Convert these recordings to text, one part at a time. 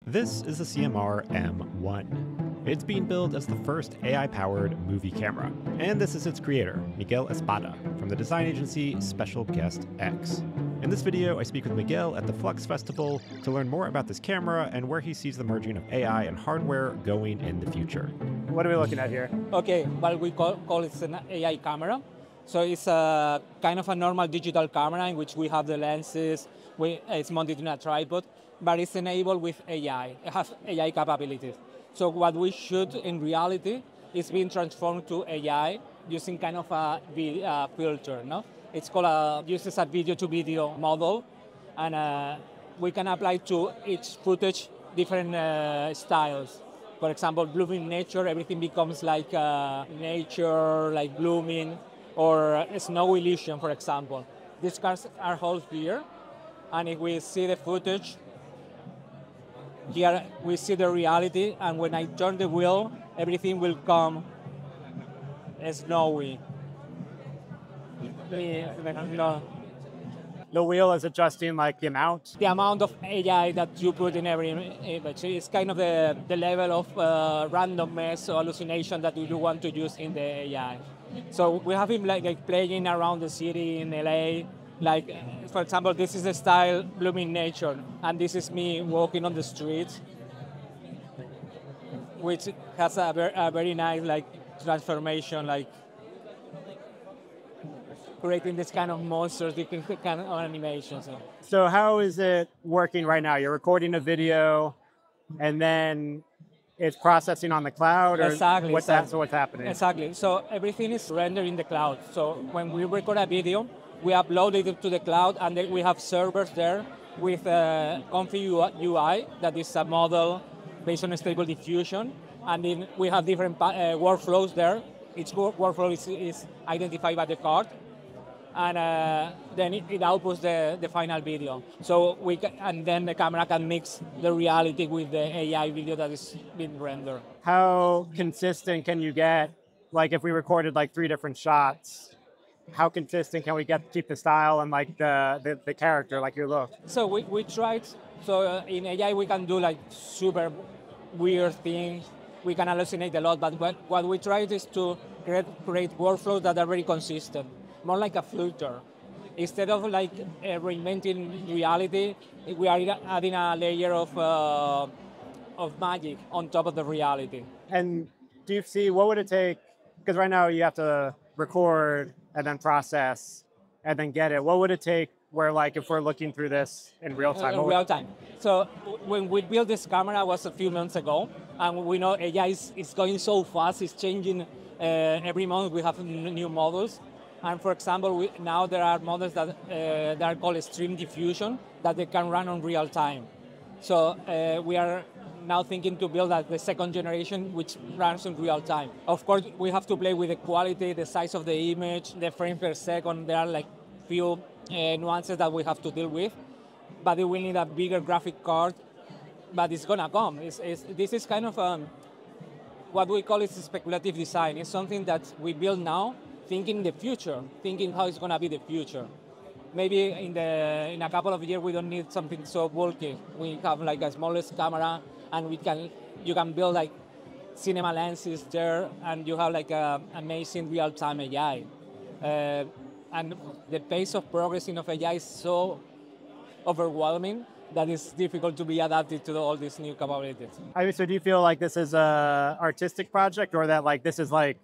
This is the CMR M-1. It's being billed as the first AI-powered movie camera, and this is its creator, Miguel Espada, from the design agency SpecialGuestX. In this video, I speak with Miguel at the Flux Festival to learn more about this camera and where he sees the merging of AI and hardware going in the future. What are we looking at here? Okay, well, we call it an AI camera. So it's a kind of a normal digital camera in which we have the lenses, it's mounted in a tripod, but it's enabled with AI. It has AI capabilities. So what we shoot in reality is being transformed to AI using kind of a filter, no? It's called uses a video-to-video model, and we can apply to each footage different styles. For example, blooming nature, everything becomes like nature, like blooming, or a snow illusion, for example. These cars are held here, and if we see the footage, here we see the reality, and when I turn the wheel, everything will come snowy. The wheel is adjusting like the amount? The amount of AI that you put in every image is kind of the level of randomness or hallucination that you want to use in the AI. So we have him like playing around the city in LA. Like, for example, this is the style blooming nature, and this is me walking on the street, which has a very nice like transformation, like creating this kind of monsters, different kind of animations. So how is it working right now? You're recording a video, and then it's processing on the cloud, or exactly, what's happening? Exactly. So everything is rendered in the cloud. So when we record a video, we upload it to the cloud, and then we have servers there with ComfyUI, that is a model based on stable diffusion, and then we have different workflows there. Each workflow is identified by the card, and then it outputs the final video. So and then the camera can mix the reality with the AI video that is being rendered. How consistent can you get? Like if we recorded like 3 different shots, how consistent can we keep the style and like the character, like your look? So we tried, so in AI we can do like super weird things. We can hallucinate a lot, but what we tried is to create workflows that are very consistent, more like a filter. Instead of like reinventing reality, we are adding a layer of magic on top of the reality. And do you see, what would it take? Because right now you have to record and then process and then get it. What would it take where, like, if we're looking through this in real time? In real time. So when we built this camera was a few months ago, and we know AI is going so fast, it's changing every month. We have new models. And for example, now there are models that are called extreme diffusion that they can run on real time. So we are now thinking to build the second generation, which runs in real time. Of course, we have to play with the quality, the size of the image, the frames per second. There are like few nuances that we have to deal with, but we will need a bigger graphic card. But it's gonna come. This is kind of what we call is speculative design. It's something that we build now, thinking the future, thinking how it's gonna be the future. Maybe in a couple of years we don't need something so bulky. We have like a smallest camera, and you can build like cinema lenses there, and you have like amazing real-time AI. And the pace of progressing of AI is so overwhelming that it's difficult to be adapted to all these new capabilities. So do you feel like this is an artistic project, or that like this is like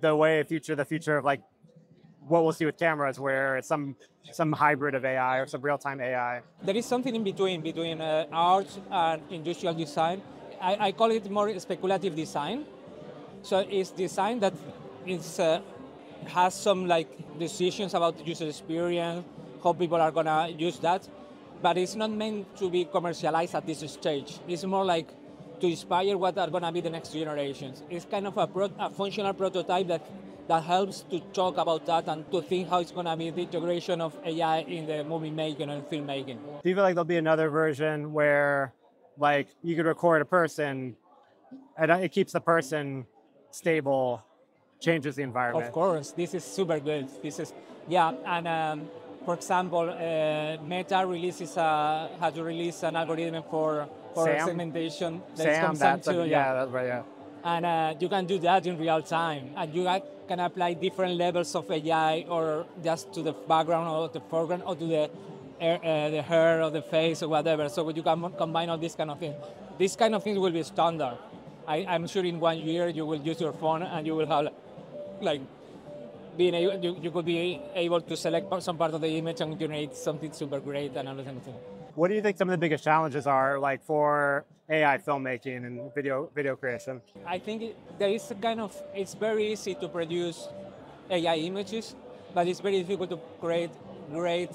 the future of like what we'll see with cameras, where it's some hybrid of AI or some real-time AI? There is something in between art and industrial design. I call it more speculative design. So it's design that has some like decisions about user experience, how people are gonna use that, but it's not meant to be commercialized at this stage. It's more like to inspire what are gonna be the next generations. It's kind of a functional prototype that helps to talk about that and to think how it's going to be the integration of AI in the movie making and filmmaking. Do you feel like there'll be another version where like you could record a person and it keeps the person stable, changes the environment? Of course, this is super good. And for example, Meta has released an algorithm for for Sam? segmentation. Sam, that's right, yeah. And you can do that in real time. And you can apply different levels of AI, or just to the background or the foreground or to the hair or the face or whatever. So you can combine all these kind of things. These kind of things will be standard. I'm sure in 1 year you will use your phone and you will have like being able, you could be able to select some part of the image and generate something super great and everything. What do you think some of the biggest challenges are, like, for AI filmmaking and video creation? I think there is a kind of, it's very easy to produce AI images, but it's very difficult to create great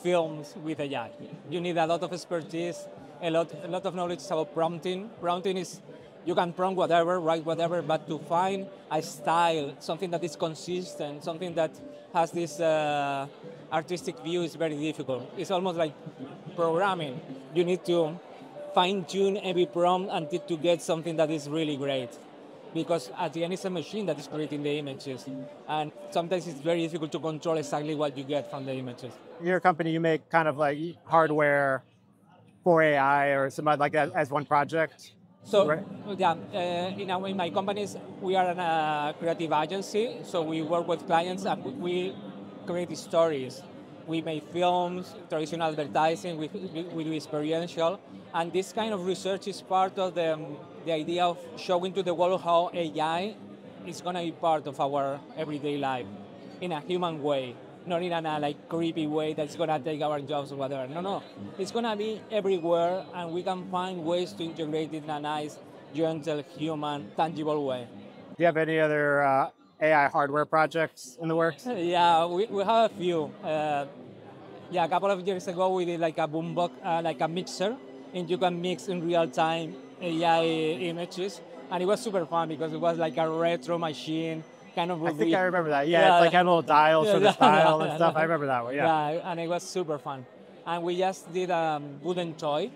films with AI. You need a lot of expertise, a lot of knowledge about prompting. Prompting is, you can prompt whatever, write whatever, but to find a style, something that is consistent, something that has this artistic view is very difficult. It's almost like programming. You need to fine-tune every prompt until to get something that is really great. Because at the end, it's a machine that is creating the images. And sometimes it's very difficult to control exactly what you get from the images. Your company, you make kind of like hardware for AI or something like that as one project? So, right? yeah, in my companies, we are a creative agency, so we work with clients and we create stories. We make films, traditional advertising, we do experiential, and this kind of research is part of the idea of showing to the world how AI is going to be part of our everyday life in a human way, not in a like creepy way that's going to take our jobs or whatever. No, it's going to be everywhere, and we can find ways to integrate it in a nice, gentle, human, tangible way. Do you have any other AI hardware projects in the works? Yeah, we have a few. A couple of years ago, we did like a boombox, like a mixer, and you can mix in real time AI images, and it was super fun because it was like a retro machine, kind of. I think I remember that. Yeah, it's like had little dials for the style and stuff. I remember that one. Yeah, and it was super fun. And we just did a wooden toy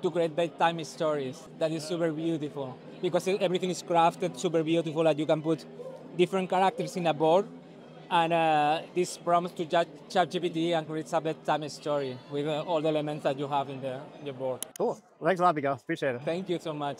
to create bedtime stories. That is super beautiful because everything is crafted super beautiful, and you can put different characters in a board. And this prompts to ChatGPT and creates a bedtime story with all the elements that you have in your board. Cool. Well, thanks a lot, Miguel. Appreciate it. Thank you so much.